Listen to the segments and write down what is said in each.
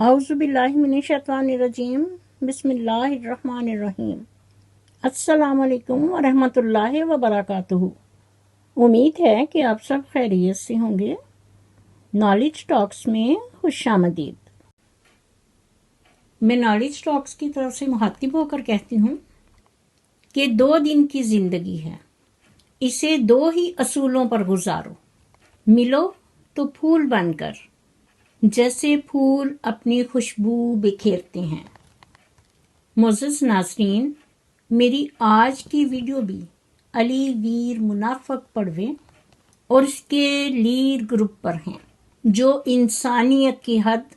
اعوذ باللہ من الشیطان الرجیم بسم اللہ الرحمن الرحیم السلام علیکم ورحمۃ اللہ وبرکاتہ۔ امید ہے کہ آپ سب خیریت سے ہوں گے۔ نالج ٹاکس میں خوش آمدید۔ میں نالج ٹاکس کی طرف سے مخاطب ہو کر کہتی ہوں کہ 2 دن کی زندگی ہے، اسے 2 ہی اصولوں پر گزارو۔ ملو تو پھول بن کر، جیسے پھول اپنی خوشبو بکھیرتے ہیں۔ معزز ناظرین، میری آج کی ویڈیو بھی علی ویر منافق پڑوے اور اس کے لیڈ گروپ پر ہیں، جو انسانیت کی حد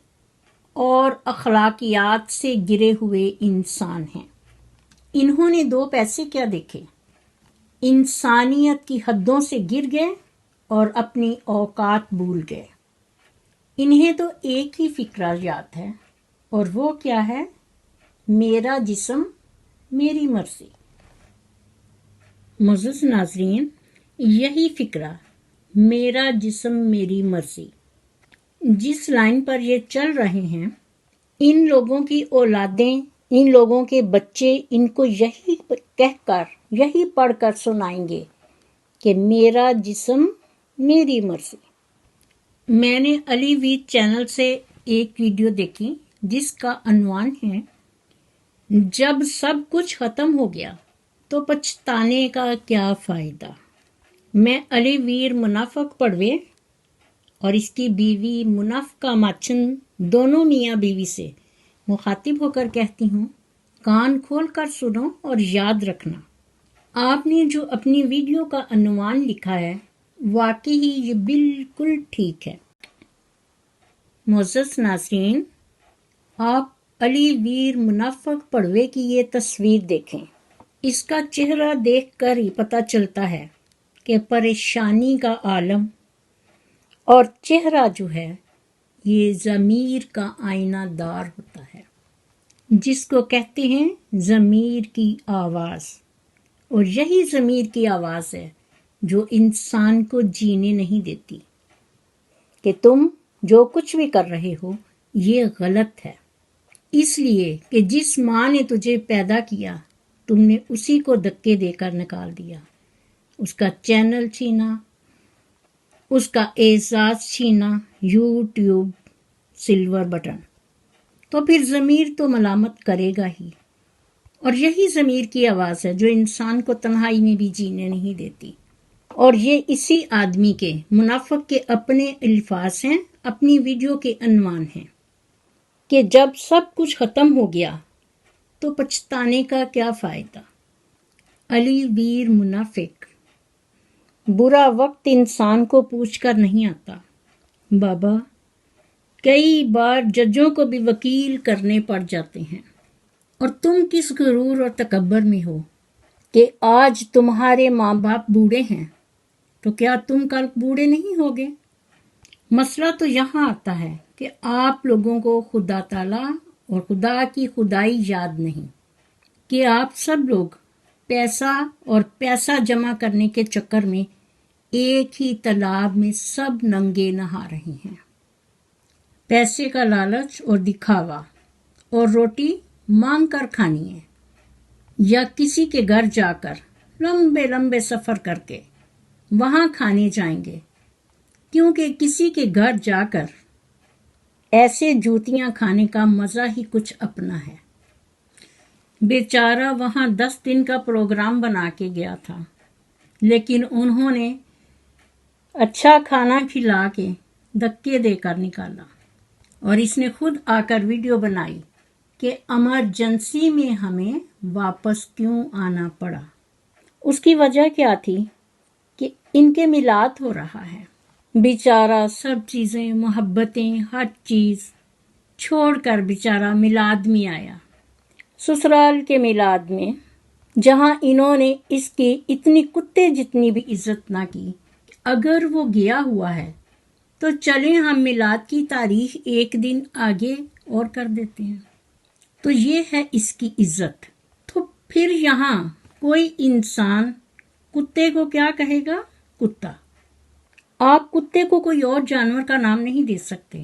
اور اخلاقیات سے گرے ہوئے انسان ہیں۔ انہوں نے 2 پیسے کیا دیکھے، انسانیت کی حدوں سے گر گئے اور اپنی اوقات بھول گئے۔ انہیں تو ایک ہی فکرہ یاد ہے، اور وہ کیا ہے؟ میرا جسم میری مرضی۔ معزز ناظرین، یہی فکرہ میرا جسم میری مرضی جس لائن پر یہ چل رہے ہیں، ان لوگوں کی اولادیں، ان لوگوں کے بچے ان کو یہی کہہ کر، یہی پڑھ کر سنائیں گے کہ میرا جسم میری مرضی۔ میں نے علی ویر چینل سے ایک ویڈیو دیکھی جس کا عنوان ہے جب سب کچھ ختم ہو گیا تو پچھتانے کا کیا فائدہ۔ میں علی ویر منافق پڑوے اور اس کی بیوی منافقہ ماچن، دونوں میاں بیوی سے مخاطب ہو کر کہتی ہوں، کان کھول کر سنو اور یاد رکھنا، آپ نے جو اپنی ویڈیو کا عنوان لکھا ہے واقعی یہ بالکل ٹھیک ہے۔ معزز ناظرین، آپ علی ویر منافق پڑوے کی یہ تصویر دیکھیں، اس کا چہرہ دیکھ کر ہی پتہ چلتا ہے کہ پریشانی کا عالم، اور چہرہ جو ہے یہ ضمیر کا آئینہ دار ہوتا ہے، جس کو کہتے ہیں ضمیر کی آواز، اور یہی ضمیر کی آواز ہے جو انسان کو جینے نہیں دیتی کہ تم جو کچھ بھی کر رہے ہو یہ غلط ہے، اس لیے کہ جس ماں نے تجھے پیدا کیا تم نے اسی کو دھکے دے کر نکال دیا، اس کا چینل چھینا، اس کا اعزاز چھینا، یوٹیوب سلور بٹن، تو پھر ضمیر تو ملامت کرے گا ہی، اور یہی ضمیر کی آواز ہے جو انسان کو تنہائی میں بھی جینے نہیں دیتی۔ اور یہ اسی آدمی کے، منافق کے اپنے الفاظ ہیں، اپنی ویڈیو کے عنوان ہیں کہ جب سب کچھ ختم ہو گیا تو پچھتانے کا کیا فائدہ۔ علی ویر منافق، برا وقت انسان کو پوچھ کر نہیں آتا بابا، کئی بار ججوں کو بھی وکیل کرنے پڑ جاتے ہیں، اور تم کس غرور اور تکبر میں ہو کہ آج تمہارے ماں باپ بوڑھے ہیں تو کیا تم کل بوڑھے نہیں ہوگے۔ مسئلہ تو یہاں آتا ہے کہ آپ لوگوں کو خدا تعالیٰ اور خدا کی خدائی یاد نہیں، کہ آپ سب لوگ پیسہ اور پیسہ جمع کرنے کے چکر میں ایک ہی تالاب میں سب ننگے نہا رہے ہیں۔ پیسے کا لالچ اور دکھاوا، اور روٹی مانگ کر کھانی ہے یا کسی کے گھر جا کر لمبے لمبے سفر کر کے وہاں کھانے جائیں گے، کیونکہ کسی کے گھر جا کر ایسے جوتیاں کھانے کا مزہ ہی کچھ اپنا ہے۔ بیچارہ وہاں 10 دن کا پروگرام بنا کے گیا تھا، لیکن انہوں نے اچھا کھانا کھلا کے دھکے دے کر نکالا، اور اس نے خود آ کر ویڈیو بنائی کہ ایمرجنسی میں ہمیں واپس کیوں آنا پڑا۔ اس کی وجہ کیا تھی کہ ان کے میلاد ہو رہا ہے۔ بیچارہ سب چیزیں، محبتیں، ہر چیز چھوڑ کر بیچارہ میلاد میں آیا، سسرال کے میلاد میں، جہاں انہوں نے اس کی اتنی کتے جتنی بھی عزت نہ کی۔ اگر وہ گیا ہوا ہے تو چلیں ہم میلاد کی تاریخ 1 دن آگے اور کر دیتے ہیں، تو یہ ہے اس کی عزت۔ تو پھر یہاں کوئی انسان کتے کو کیا کہے گا؟ کتا۔ آپ کتے کو کوئی اور جانور کا نام نہیں دے سکتے،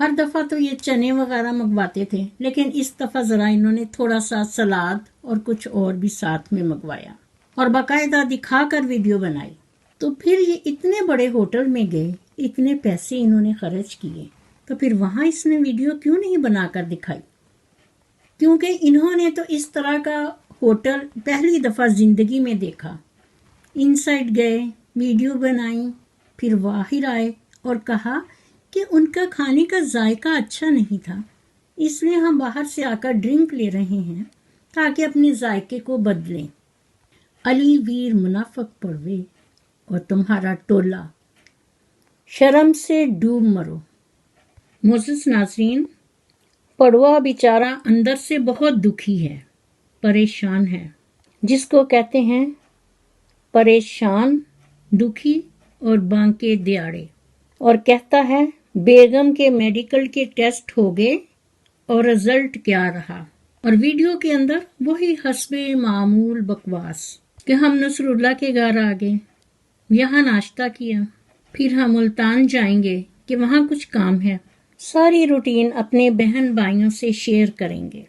ہر دفعہ تو یہ چنے وغیرہ منگواتے تھے، لیکن اس دفعہ ذرا انہوں نے تھوڑا سا سلاد اور کچھ اور بھی ساتھ میں منگوایا اور باقاعدہ دکھا کر ویڈیو بنائی۔ تو پھر یہ اتنے بڑے ہوٹل میں گئے، اتنے پیسے انہوں نے خرچ کیے، تو پھر وہاں اس نے ویڈیو کیوں نہیں بنا کر دکھائی؟ کیونکہ انہوں نے تو اس طرح کا ہوٹل پہلی دفعہ زندگی میں دیکھا۔ ان سائڈ گئے، ویڈیو بنائی، پھر باہر آئے اور کہا کہ ان کا کھانے کا ذائقہ اچھا نہیں تھا، اس لیے ہم باہر سے آ کر ڈرنک لے رہے ہیں تاکہ اپنے ذائقے کو بدلیں۔ علی ویر منافق پڑوے اور تمہارا ٹولہ، شرم سے ڈوب مرو۔ معزز ناظرین، پڑوا بیچارہ اندر سے بہت دکھی ہے، پریشان ہے، جس کو کہتے ہیں پریشان، دکھی اور بانکے دیاڑے، اور کہتا ہے بیگم کے میڈیکل کے ٹیسٹ ہو گئے اور رزلٹ کیا رہا، اور ویڈیو کے اندر وہی حسب معمول بکواس کہ ہم نصر اللہ کے گھر آ گئے، یہاں ناشتہ کیا، پھر ہم ملتان جائیں گے کہ وہاں کچھ کام ہے، ساری روٹین اپنے بہن بھائیوں سے شیئر کریں گے۔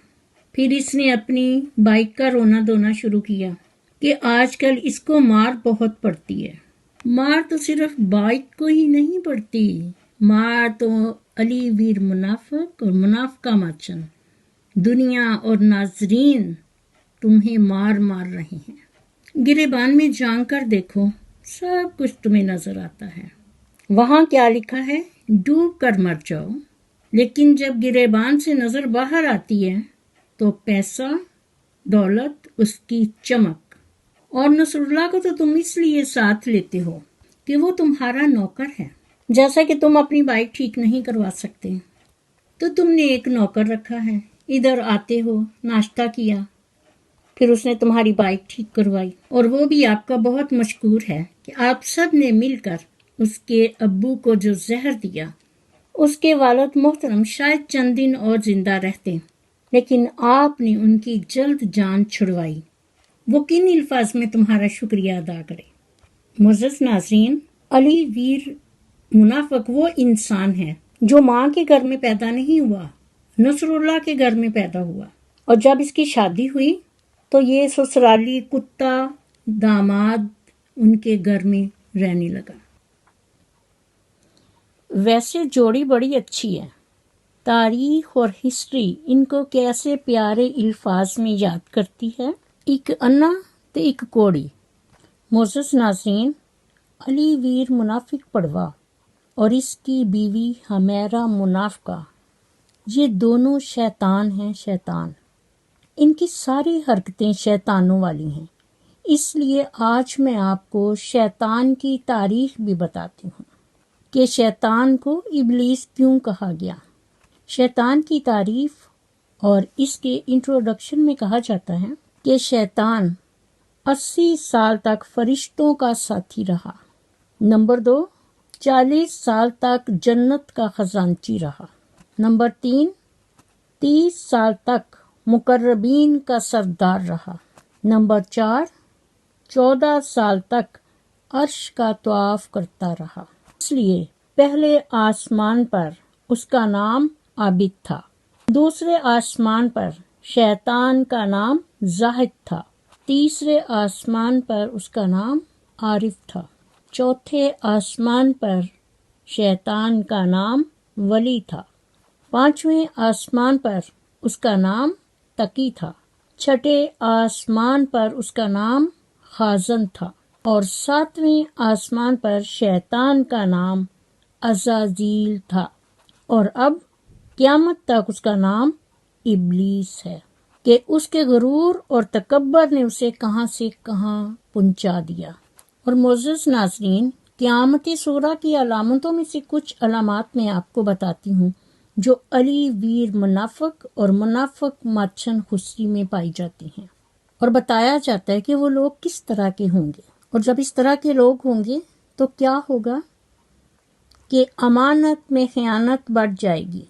پھر اس نے اپنی بائک کا رونا دھونا شروع کیا کہ آج کل اس کو مار بہت پڑتی ہے۔ مار تو صرف بائک کو ہی نہیں پڑتی، مار تو علی ویر منافق اور منافقہ ماچن، دنیا اور ناظرین تمہیں مار رہے ہیں۔ گریبان میں جان کر دیکھو، سب کچھ تمہیں نظر آتا ہے۔ وہاں کیا لکھا ہے؟ ڈوب کر مر جاؤ، لیکن جب گریبان سے نظر باہر آتی ہے تو پیسہ، دولت، اس کی چمک، اور نصر اللہ کو تو تم اس لیے ساتھ لیتے ہو کہ وہ تمہارا نوکر ہے۔ جیسا کہ تم اپنی بائک ٹھیک نہیں کروا سکتے تو تم نے ایک نوکر رکھا ہے، ادھر آتے ہو، ناشتہ کیا، پھر اس نے تمہاری بائک ٹھیک کروائی، اور وہ بھی آپ کا بہت مشکور ہے کہ آپ سب نے مل کر اس کے ابو کو جو زہر دیا، اس کے والد محترم شاید چند دن اور زندہ رہتے، لیکن آپ نے ان کی جلد جان چھڑوائی۔ وہ کن الفاظ میں تمہارا شکریہ ادا کرے؟ معزز ناظرین، علی ویر منافق وہ انسان ہے جو ماں کے گھر میں پیدا نہیں ہوا، نصر اللہ کے گھر میں پیدا ہوا، اور جب اس کی شادی ہوئی تو یہ سسرالی کتا داماد ان کے گھر میں رہنے لگا۔ ویسے جوڑی بڑی اچھی ہے، تاریخ اور ہسٹری ان کو کیسے پیارے الفاظ میں یاد کرتی ہے، ایک انا تو ایک کوڑی۔ معزز ناظرین، علی ویر منافق پڑوا اور اس کی بیوی حمیرہ منافقہ، یہ دونوں شیطان ہیں، شیطان۔ ان کی ساری حرکتیں شیطانوں والی ہیں، اس لیے آج میں آپ کو شیطان کی تاریخ بھی بتاتی ہوں کہ شیطان کو ابلیس کیوں کہا گیا۔ شیطان کی تعریف اور اس کے انٹروڈکشن میں کہا جاتا ہے کہ شیطان 80 سال تک فرشتوں کا ساتھی رہا۔ نمبر 2، 40 سال تک جنت کا خزانچی رہا۔ نمبر 3، 30 سال تک مقربین کا سردار رہا۔ نمبر 4، 14 سال تک عرش کا طواف کرتا رہا، اس لیے پہلے آسمان پر اس کا نام عابد تھا، دوسرے آسمان پر شیطان کا نام زاہد تھا، تیسرے آسمان پر اس کا نام عارف تھا، چوتھے آسمان پر شیطان کا نام ولی تھا، پانچویں آسمان پر اس کا نام تقی تھا، چھٹے آسمان پر اس کا نام خازن تھا، اور ساتویں آسمان پر شیطان کا نام عزازیل تھا، اور اب قیامت تک اس کا نام ابلیس ہے کہ اس کے غرور اور تکبر نے اسے کہاں سے کہاں پہنچا دیا۔ اور معزز ناظرین، قیامت صغریٰ کی علامتوں میں سے کچھ علامات میں آپ کو بتاتی ہوں جو علی ویر منافق اور منافق ماچن خسری میں پائی جاتی ہیں، اور بتایا جاتا ہے کہ وہ لوگ کس طرح کے ہوں گے، اور جب اس طرح کے لوگ ہوں گے تو کیا ہوگا کہ امانت میں خیانت بڑھ جائے گی،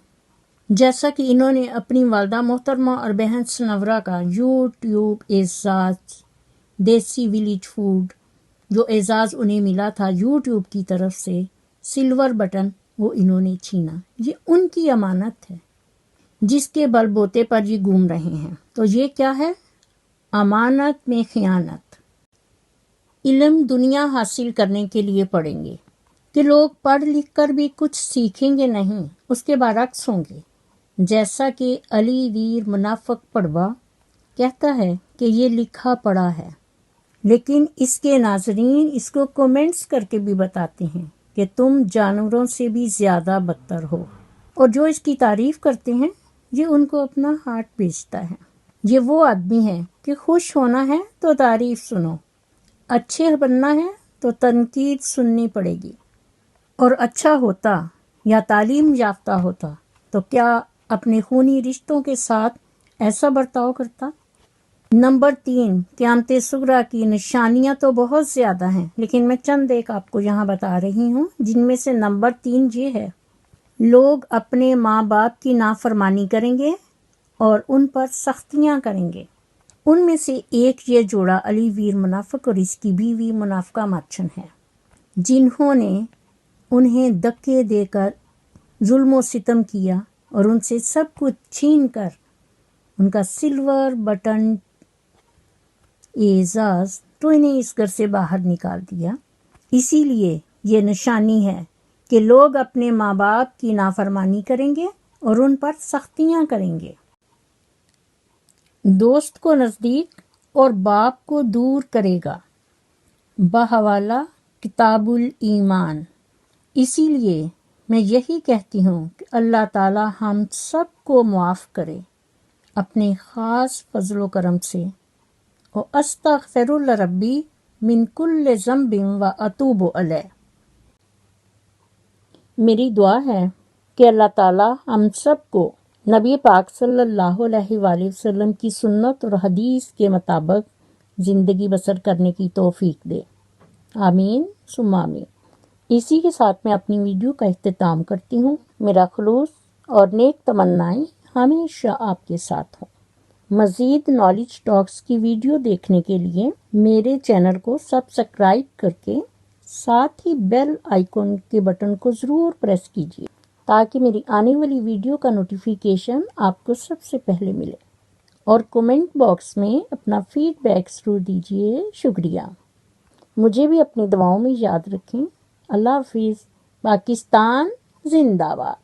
جیسا کہ انہوں نے اپنی والدہ محترمہ اور بہن سنورا کا یوٹیوب اعزاز، دیسی ولیج فوڈ جو اعزاز انہیں ملا تھا یوٹیوب کی طرف سے، سلور بٹن وہ انہوں نے چھینا۔ یہ ان کی امانت ہے جس کے بل بوتے پر یہ گھوم رہے ہیں۔ تو یہ کیا ہے؟ امانت میں خیانت۔ علم دنیا حاصل کرنے کے لیے پڑھیں گے کہ لوگ پڑھ لکھ کر بھی کچھ سیکھیں گے نہیں، اس کے برعکس ہوں گے، جیسا کہ علی ویر منافق پڑوا کہتا ہے کہ یہ لکھا پڑھا ہے، لیکن اس کے ناظرین اس کو کومنٹس کر کے بھی بتاتے ہیں کہ تم جانوروں سے بھی زیادہ بدتر ہو، اور جو اس کی تعریف کرتے ہیں یہ ان کو اپنا ہارٹ بیچتا ہے۔ یہ وہ آدمی ہے کہ خوش ہونا ہے تو تعریف سنو، اچھے بننا ہے تو تنقید سننی پڑے گی، اور اچھا ہوتا یا تعلیم یافتہ ہوتا تو کیا اپنے خونی رشتوں کے ساتھ ایسا برتاؤ کرتا؟ نمبر 3، قیامت صغریٰ کی نشانیاں تو بہت زیادہ ہیں، لیکن میں چند ایک آپ کو یہاں بتا رہی ہوں، جن میں سے نمبر 3 یہ ہے: لوگ اپنے ماں باپ کی نافرمانی کریں گے اور ان پر سختیاں کریں گے۔ ان میں سے ایک یہ جوڑا علی ویر منافق اور اس کی بیوی منافقہ ماچن ہے، جنہوں نے انہیں دھکے دے کر ظلم و ستم کیا اور ان سے سب کچھ چھین کر ان کا سلور بٹن اعزاز تو انہیں اس گھر سے باہر نکال دیا۔ اسی لیے یہ نشانی ہے کہ لوگ اپنے ماں باپ کی نافرمانی کریں گے اور ان پر سختیاں کریں گے۔ دوست کو نزدیک اور باپ کو دور کرے گا، بحوالہ کتاب الایمان۔ اسی لیے میں یہی کہتی ہوں کہ اللہ تعالی ہم سب کو معاف کرے اپنے خاص فضل و کرم سے، واستغفر ربی من کل ذنب واتوب الیہ۔ میری دعا ہے کہ اللہ تعالی ہم سب کو نبی پاک صلی اللہ علیہ وآلہ وسلم کی سنت اور حدیث کے مطابق زندگی بسر کرنے کی توفیق دے، آمین ثم آمین۔ اسی کے ساتھ میں اپنی ویڈیو کا اختتام کرتی ہوں۔ میرا خلوص اور نیک تمنائیں ہمیشہ آپ کے ساتھ ہوں۔ مزید نالج ٹاکس کی ویڈیو دیکھنے کے لیے میرے چینل کو سبسکرائب کر کے ساتھ ہی بیل آئیکن کے بٹن کو ضرور پریس کیجیے تاکہ میری آنے والی ویڈیو کا نوٹیفیکیشن آپ کو سب سے پہلے ملے، اور کومنٹ باکس میں اپنا فیڈ بیک ضرور دیجیے۔ شکریہ۔ مجھے بھی اپنی دعاؤں میں یاد رکھیں۔ اللہ حافظ۔ پاکستان زندہ باد۔